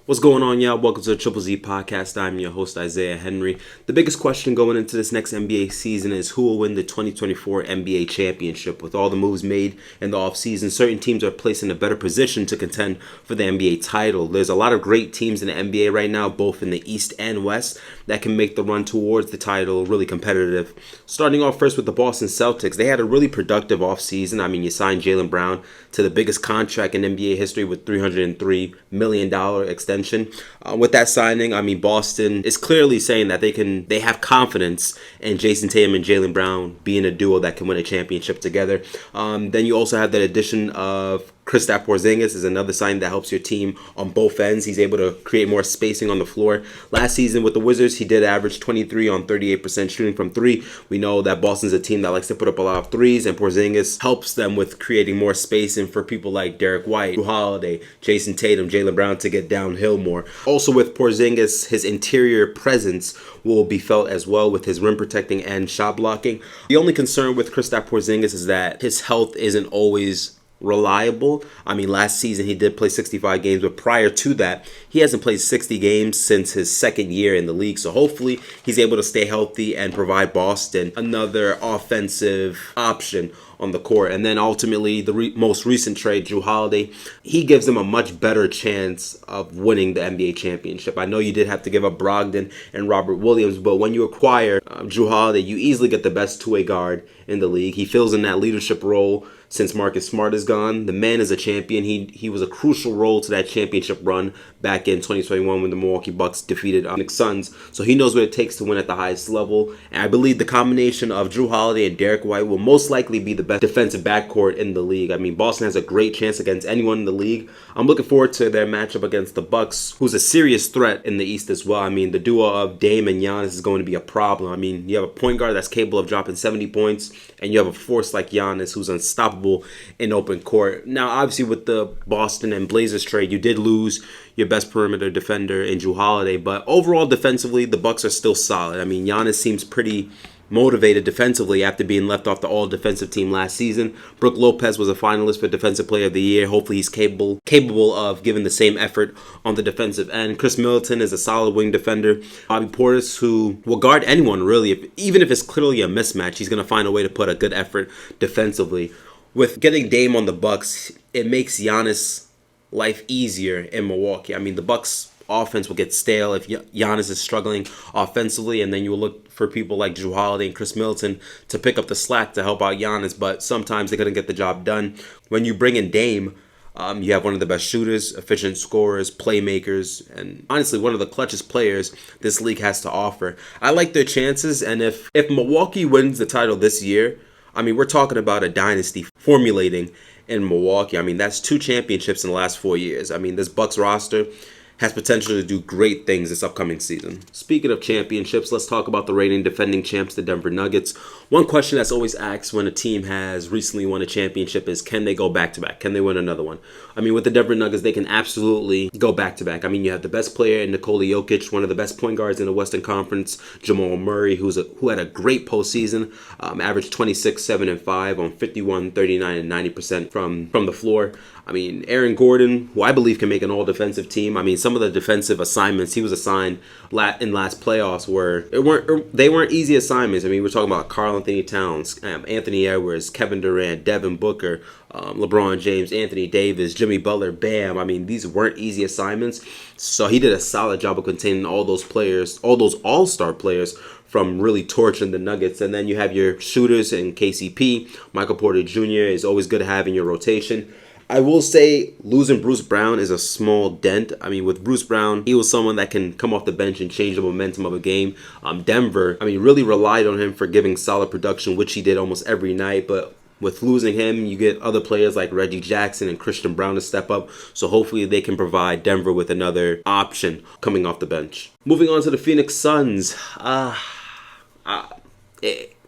What's going on, y'all? Welcome to the Triple Z Podcast. I'm your host, Isaiah Henry. The biggest question going into this next NBA season is who will win the 2024 NBA championship. With all the moves made in the offseason, certain teams are placed in a better position to contend for the NBA title. There's a lot of great teams in the NBA right now, both in the East and West, that can make the run towards the title really competitive. Starting off first with the Boston Celtics, they had a really productive offseason. I mean, you signed Jaylen Brown to the biggest contract in NBA history with $303 million extension. With that signing, I mean, Boston is clearly saying that they have confidence in Jason Tatum and Jaylen Brown being a duo that can win a championship together. Then you also have that addition of Kristaps Porzingis is another sign that helps your team on both ends. He's able to create more spacing on the floor. Last season with the Wizards, he did average 23 on 38% shooting from three. We know that Boston's a team that likes to put up a lot of threes, and Porzingis helps them with creating more spacing for people like Derek White, Jrue Holiday, Jason Tatum, Jaylen Brown to get downhill more. Also with Porzingis, his interior presence will be felt as well with his rim protecting and shot blocking. The only concern with Kristaps Porzingis is that his health isn't always reliable. I mean, last season he did play 65 games, but prior to that, he hasn't played 60 games since his second year in the league. So hopefully he's able to stay healthy and provide Boston another offensive option on the court. And then ultimately, the most recent trade, Jrue Holiday, he gives them a much better chance of winning the NBA championship. I know you did have to give up Brogdon and Robert Williams, but when you acquire Jrue Holiday, you easily get the best two-way guard in the league. He fills in that leadership role since Marcus Smart is gone. The man is a champion. He was a crucial role to that championship run back in 2021 when the Milwaukee Bucks defeated Knicks Suns. So he knows what it takes to win at the highest level. And I believe the combination of Jrue Holiday and Derek White will most likely be the best defensive backcourt in the league. I mean, Boston has a great chance against anyone in the league. I'm looking forward to their matchup against the Bucks, who's a serious threat in the East as well. I mean, the duo of Dame and Giannis is going to be a problem. I mean, you have a point guard that's capable of dropping 70 points, and you have a force like Giannis who's unstoppable in open court. Now, obviously, with the Boston and Blazers trade, you did lose your best perimeter defender in Jrue Holiday, but overall, defensively, the Bucks are still solid. I mean, Giannis seems pretty motivated defensively after being left off the all-defensive team last season. Brook Lopez was a finalist for Defensive Player of the Year. Hopefully he's capable of giving the same effort on the defensive end. Chris Middleton is a solid wing defender. Bobby Portis, who will guard anyone really. Even if it's clearly a mismatch, he's going to find a way to put a good effort defensively. With getting Dame on the Bucks, it makes Giannis' life easier in Milwaukee. I mean, the Bucks offense will get stale if Giannis is struggling offensively, and then you will look for people like Jrue Holiday and Chris Middleton to pick up the slack to help out Giannis, but sometimes they couldn't get the job done. When you bring in Dame, you have one of the best shooters, efficient scorers, playmakers, and honestly, one of the clutchest players this league has to offer. I like their chances, and if Milwaukee wins the title this year, I mean, we're talking about a dynasty formulating in Milwaukee. I mean, that's 2 championships in the last 4 years. I mean, this Bucks roster has potential to do great things this upcoming season. Speaking of championships, let's talk about the reigning defending champs, the Denver Nuggets. One question that's always asked when a team has recently won a championship is, can they go back-to-back? Can they win another one? I mean, with the Denver Nuggets, they can absolutely go back-to-back. I mean, you have the best player in Nikola Jokic, one of the best point guards in the Western Conference, Jamal Murray, who had a great postseason, averaged 26, 7, and 5 on 51, 39, and 90% from the floor. I mean, Aaron Gordon, who I believe can make an all-defensive team. I mean, some of the defensive assignments he was assigned in last playoffs weren't easy assignments. I mean, we're talking about Karl Anthony Towns, Anthony Edwards, Kevin Durant, Devin Booker, LeBron James, Anthony Davis, Jimmy Butler, Bam. I mean, these weren't easy assignments. So he did a solid job of containing all those players, all those all-star players, from really torching the Nuggets. And then you have your shooters in KCP. Michael Porter Jr. is always good to have in your rotation. I will say losing Bruce Brown is a small dent. I mean, with Bruce Brown, he was someone that can come off the bench and change the momentum of a game. Denver, I mean, really relied on him for giving solid production, which he did almost every night. But with losing him, you get other players like Reggie Jackson and Christian Brown to step up. So hopefully they can provide Denver with another option coming off the bench. Moving on to the Phoenix Suns.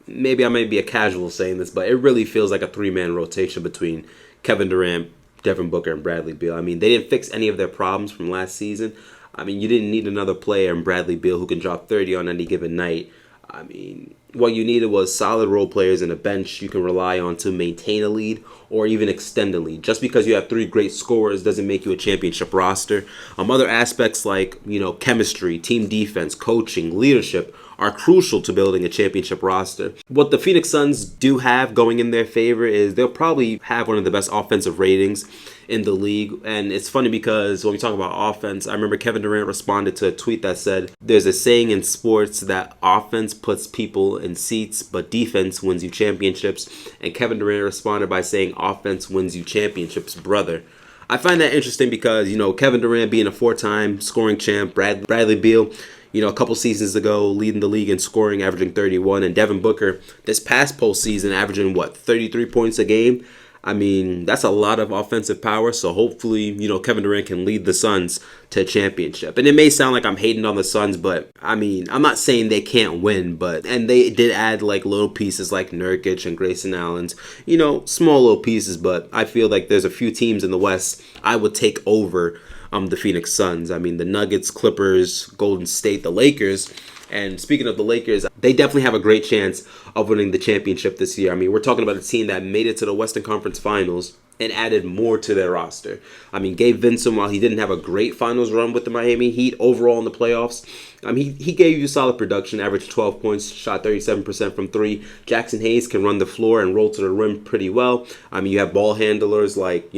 Maybe I may be a casual saying this, but it really feels like a 3-man rotation between Kevin Durant, Devin Booker, and Bradley Beal. I mean, they didn't fix any of their problems from last season. I mean, you didn't need another player in Bradley Beal who can drop 30 on any given night. I mean, What you needed was solid role players and a bench you can rely on to maintain a lead or even extend a lead. Just because you have three great scorers doesn't make you a championship roster. Other aspects like, chemistry, team defense, coaching, leadership are crucial to building a championship roster. What the Phoenix Suns do have going in their favor is they'll probably have one of the best offensive ratings in the league. And it's funny because when we talk about offense, I remember Kevin Durant responded to a tweet that said, there's a saying in sports that offense puts people in seats, but defense wins you championships. And Kevin Durant responded by saying, offense wins you championships, brother. I find that interesting because, Kevin Durant being a four-time scoring champ, Bradley Beal, a couple seasons ago, leading the league in scoring, averaging 31, and Devin Booker this past postseason averaging 33 points a game. I mean, that's a lot of offensive power. So hopefully, Kevin Durant can lead the Suns to a championship. And it may sound like I'm hating on the Suns, but I mean, I'm not saying they can't win, and they did add like little pieces like Nurkic and Grayson Allen's, small little pieces, but I feel like there's a few teams in the West I would take over the Phoenix Suns. I mean, the Nuggets, Clippers, Golden State, the Lakers. And speaking of the Lakers, they definitely have a great chance of winning the championship this year. I mean, we're talking about a team that made it to the Western Conference Finals and added more to their roster. I mean, Gabe Vincent, while he didn't have a great finals run with the Miami Heat overall in the playoffs, he gave you solid production, averaged 12 points, shot 37% from three. Jackson Hayes can run the floor and roll to the rim pretty well. I mean, you have ball handlers like,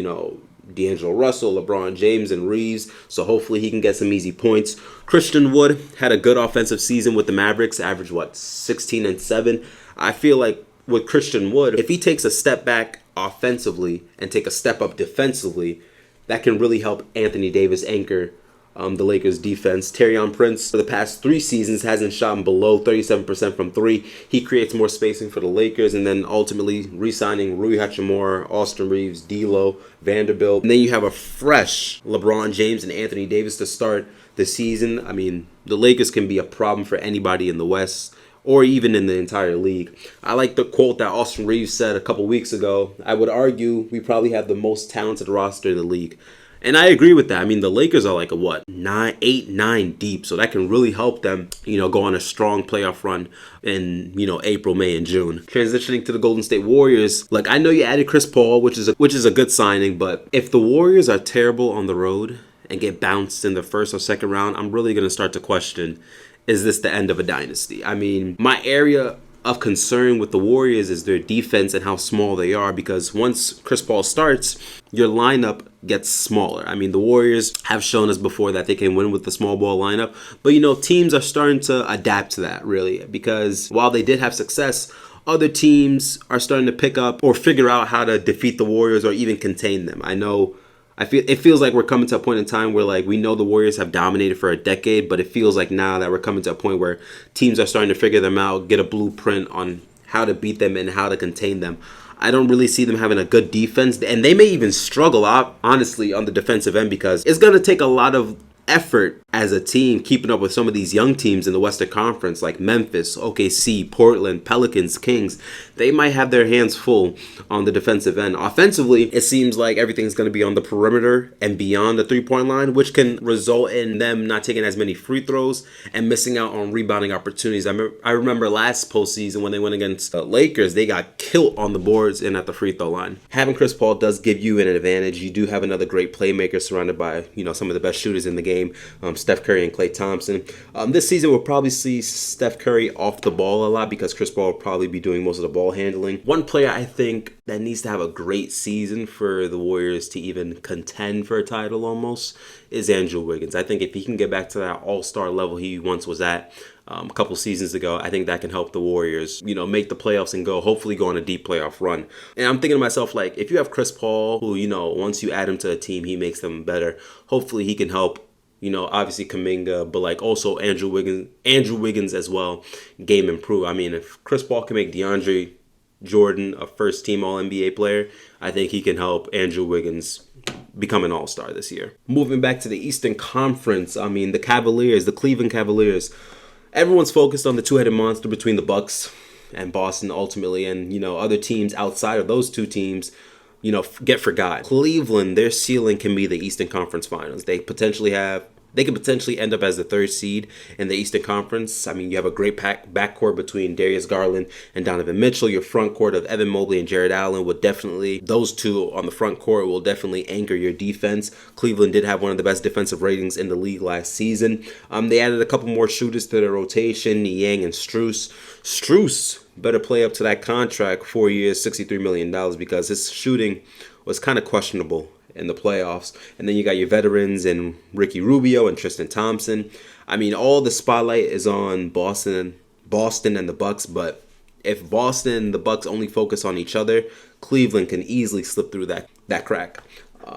D'Angelo Russell, LeBron James, and Reeves, so hopefully he can get some easy points. Christian Wood had a good offensive season with the Mavericks, averaged 16 and 7. I feel like with Christian Wood, if he takes a step back offensively and take a step up defensively, that can really help Anthony Davis anchor the Lakers defense. Taurean Prince for the past 3 seasons hasn't shot below 37% from 3. He creates more spacing for the Lakers, and then ultimately re-signing Rui Hachimura, Austin Reeves, D'Lo, Vanderbilt. And then you have a fresh LeBron James and Anthony Davis to start the season. I mean, the Lakers can be a problem for anybody in the West or even in the entire league. I like the quote that Austin Reeves said a couple weeks ago. I would argue we probably have the most talented roster in the league. And I agree with that. I mean, the Lakers are like 8, 9 deep. So that can really help them, go on a strong playoff run in, April, May, and June. Transitioning to the Golden State Warriors. Like, I know you added Chris Paul, which is a good signing. But if the Warriors are terrible on the road and get bounced in the first or second round, I'm really going to start to question, is this the end of a dynasty? I mean, my area of concern with the Warriors is their defense and how small they are, because once Chris Paul starts, your lineup gets smaller. I mean, the Warriors have shown us before that they can win with the small ball lineup, but teams are starting to adapt to that, really, because while they did have success, other teams are starting to pick up or figure out how to defeat the Warriors or even contain them. It feels like we're coming to a point in time where we know the Warriors have dominated for a decade, but it feels like now that we're coming to a point where teams are starting to figure them out, get a blueprint on how to beat them and how to contain them. I don't really see them having a good defense, and they may even struggle out, honestly, on the defensive end, because it's going to take a lot of effort as a team keeping up with some of these young teams in the Western Conference like Memphis, OKC, Portland, Pelicans, Kings. They might have their hands full on the defensive end. Offensively, it seems like everything's going to be on the perimeter and beyond the three-point line, which can result in them not taking as many free throws and missing out on rebounding opportunities. I remember last postseason when they went against the Lakers, they got killed on the boards and at the free throw line. Having Chris Paul does give you an advantage. You do have another great playmaker surrounded by some of the best shooters in the game. Steph Curry and Klay Thompson. This season we'll probably see Steph Curry off the ball a lot because Chris Paul will probably be doing most of the ball handling. One player I think that needs to have a great season for the Warriors to even contend for a title almost is Andrew Wiggins. I think if he can get back to that all-star level he once was at a couple seasons ago, I think that can help the Warriors, make the playoffs and hopefully go on a deep playoff run. And I'm thinking to myself, if you have Chris Paul, who, once you add him to a team, he makes them better. Hopefully he can help, obviously Kuminga, but also Andrew Wiggins as well, game improve. I mean, if Chris Paul can make DeAndre Jordan a first-team All-NBA player, I think he can help Andrew Wiggins become an all-star this year. Moving back to the Eastern Conference, I mean, the Cleveland Cavaliers, everyone's focused on the two-headed monster between the Bucks and Boston ultimately, and, other teams outside of those two teams, get forgot. Cleveland, their ceiling can be the Eastern Conference Finals. They potentially have They could potentially end up as the third seed in the Eastern Conference. I mean, you have a great backcourt between Darius Garland and Donovan Mitchell. Your front court of Evan Mobley and Jared Allen would definitely, those two on the front court will definitely anchor your defense. Cleveland did have one of the best defensive ratings in the league last season. They added a couple more shooters to their rotation, Niang and Strus. Strus better play up to that contract, 4 years, $63 million, because his shooting was kind of questionable in the playoffs. And then you got your veterans and Ricky Rubio and Tristan Thompson. I mean, all the spotlight is on Boston and the Bucks, but if Boston and the Bucks only focus on each other, Cleveland can easily slip through that crack.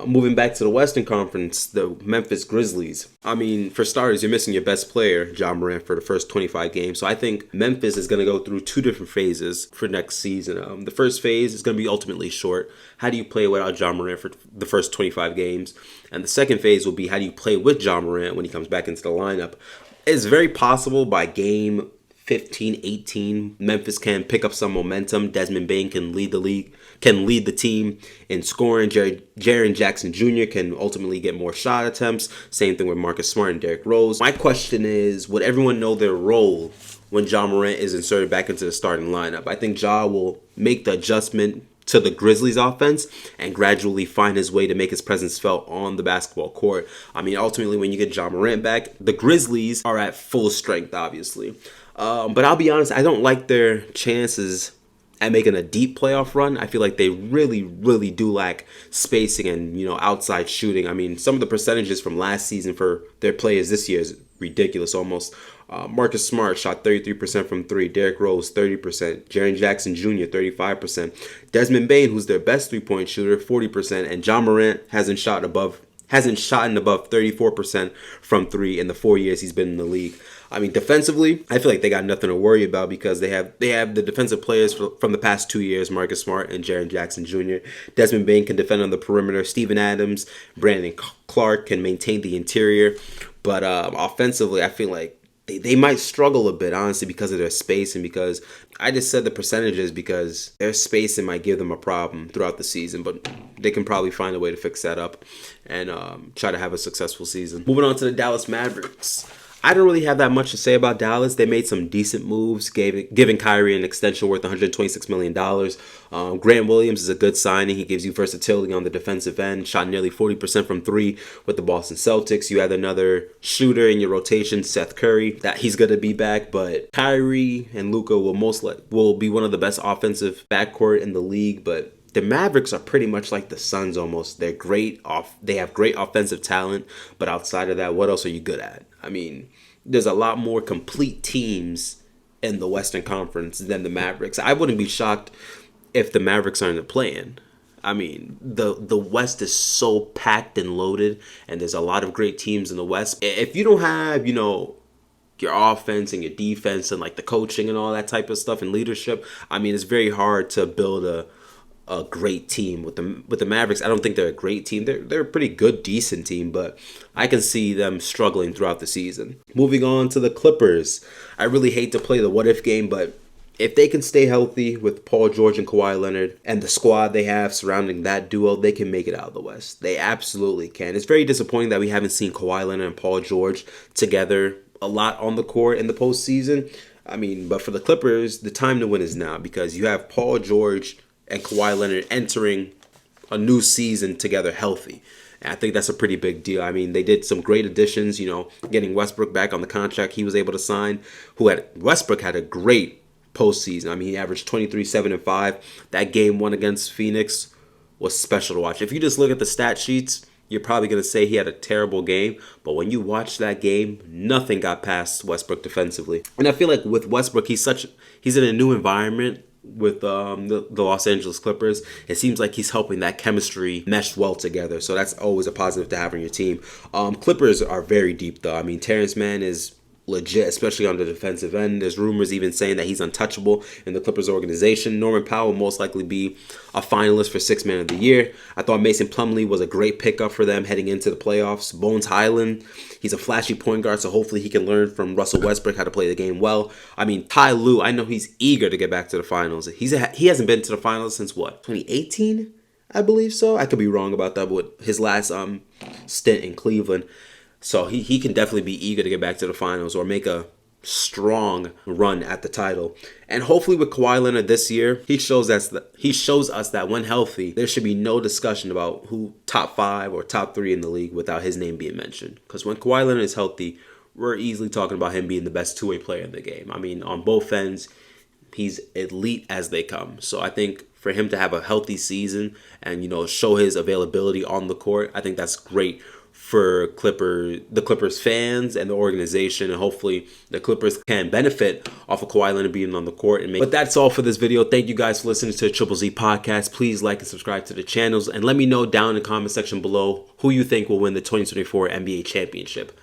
Moving back to the Western Conference, the Memphis Grizzlies. I mean, for starters, you're missing your best player, Ja Morant, for the first 25 games. So I think Memphis is going to go through two different phases for next season. The first phase is going to be ultimately short. How do you play without Ja Morant for the first 25 games? And the second phase will be how do you play with Ja Morant when he comes back into the lineup? It's very possible by game 15, 18, Memphis can pick up some momentum. Desmond Bane can lead the team in scoring. Jaren Jackson Jr. can ultimately get more shot attempts. Same thing with Marcus Smart and Derrick Rose. My question is, would everyone know their role when Ja Morant is inserted back into the starting lineup? I think Ja will make the adjustment to the Grizzlies offense and gradually find his way to make his presence felt on the basketball court. I mean, ultimately, when you get Ja Morant back, the Grizzlies are at full strength, obviously. But I'll be honest, I don't like their chances at making a deep playoff run. I feel like they really, really do lack spacing and, outside shooting. I mean, some of the percentages from last season for their players this year is ridiculous almost. Marcus Smart shot 33% from three. Derrick Rose, 30%. Jaren Jackson Jr., 35%. Desmond Bane, who's their best three-point shooter, 40%. And Ja Morant hasn't shot above 34% from three in the 4 years he's been in the league. I mean, defensively, I feel like they got nothing to worry about because they have the defensive players from the past 2 years, Marcus Smart and Jaren Jackson Jr. Desmond Bane can defend on the perimeter. Steven Adams, Brandon Clark can maintain the interior. But offensively, I feel like they might struggle a bit, honestly, because of their space and because I just said the percentages because their spacing might give them a problem throughout the season, but they can probably find a way to fix that up and try to have a successful season. Moving on to the Dallas Mavericks. I don't really have that much to say about Dallas. They made some decent moves, giving Kyrie an extension worth $126 million. Grant Williams is a good signing. He gives you versatility on the defensive end. Shot nearly 40% from three with the Boston Celtics. You had another shooter in your rotation, Seth Curry. That he's going to be back, but Kyrie and Luka will be one of the best offensive backcourt in the league, but the Mavericks are pretty much like the Suns almost. They have great offensive talent, but outside of that, what else are you good at? I mean, there's a lot more complete teams in the Western Conference than the Mavericks. I wouldn't be shocked if the Mavericks aren't playing. I mean, the West is so packed and loaded, and there's a lot of great teams in the West. If you don't have, your offense and your defense and like the coaching and all that type of stuff and leadership, I mean, it's very hard to build a great team with the Mavericks. I don't think they're a great team. They're a pretty good, decent team, but I can see them struggling throughout the season. Moving on to the Clippers. I really hate to play the what if game, but if they can stay healthy with Paul George and Kawhi Leonard and the squad they have surrounding that duo, they can make it out of the West. They absolutely can. It's very disappointing that we haven't seen Kawhi Leonard and Paul George together a lot on the court in the postseason. I mean, but for the Clippers, the time to win is now because you have Paul George and Kawhi Leonard entering a new season together healthy. And I think that's a pretty big deal. I mean, they did some great additions, getting Westbrook back on the contract he was able to sign. Westbrook had a great postseason. I mean, he averaged 23, 7, and 5. That game one against Phoenix was special to watch. If you just look at the stat sheets, you're probably going to say he had a terrible game. But when you watch that game, nothing got past Westbrook defensively. And I feel like with Westbrook, he's in a new environment with the Los Angeles Clippers. It seems like he's helping that chemistry mesh well together. So that's always a positive to have on your team. Clippers are very deep, though. I mean, Terrence Mann is legit, especially on the defensive end. There's rumors even saying that he's untouchable in the Clippers organization. Norman Powell will most likely be a finalist for Sixth Man of the Year. I thought Mason Plumlee was a great pickup for them heading into the playoffs. Bones Highland, he's a flashy point guard, so hopefully he can learn from Russell Westbrook how to play the game well. I mean, Ty Lue, I know he's eager to get back to the finals. He hasn't been to the finals since what, 2018? I believe so. I could be wrong about that, but his last stint in Cleveland. So he can definitely be eager to get back to the finals or make a strong run at the title. And hopefully with Kawhi Leonard this year, he shows us that when healthy, there should be no discussion about who top 5 or top 3 in the league without his name being mentioned. Because when Kawhi Leonard is healthy, we're easily talking about him being the best two-way player in the game. I mean, on both ends, he's elite as they come. So I think for him to have a healthy season and, show his availability on the court, I think that's great for the Clippers fans and the organization, and hopefully the Clippers can benefit off of Kawhi Leonard being on the court. But that's all for this video. Thank you guys for listening to the Triple Z podcast. Please like and subscribe to the channels, and let me know down in the comment section below who you think will win the 2024 NBA championship.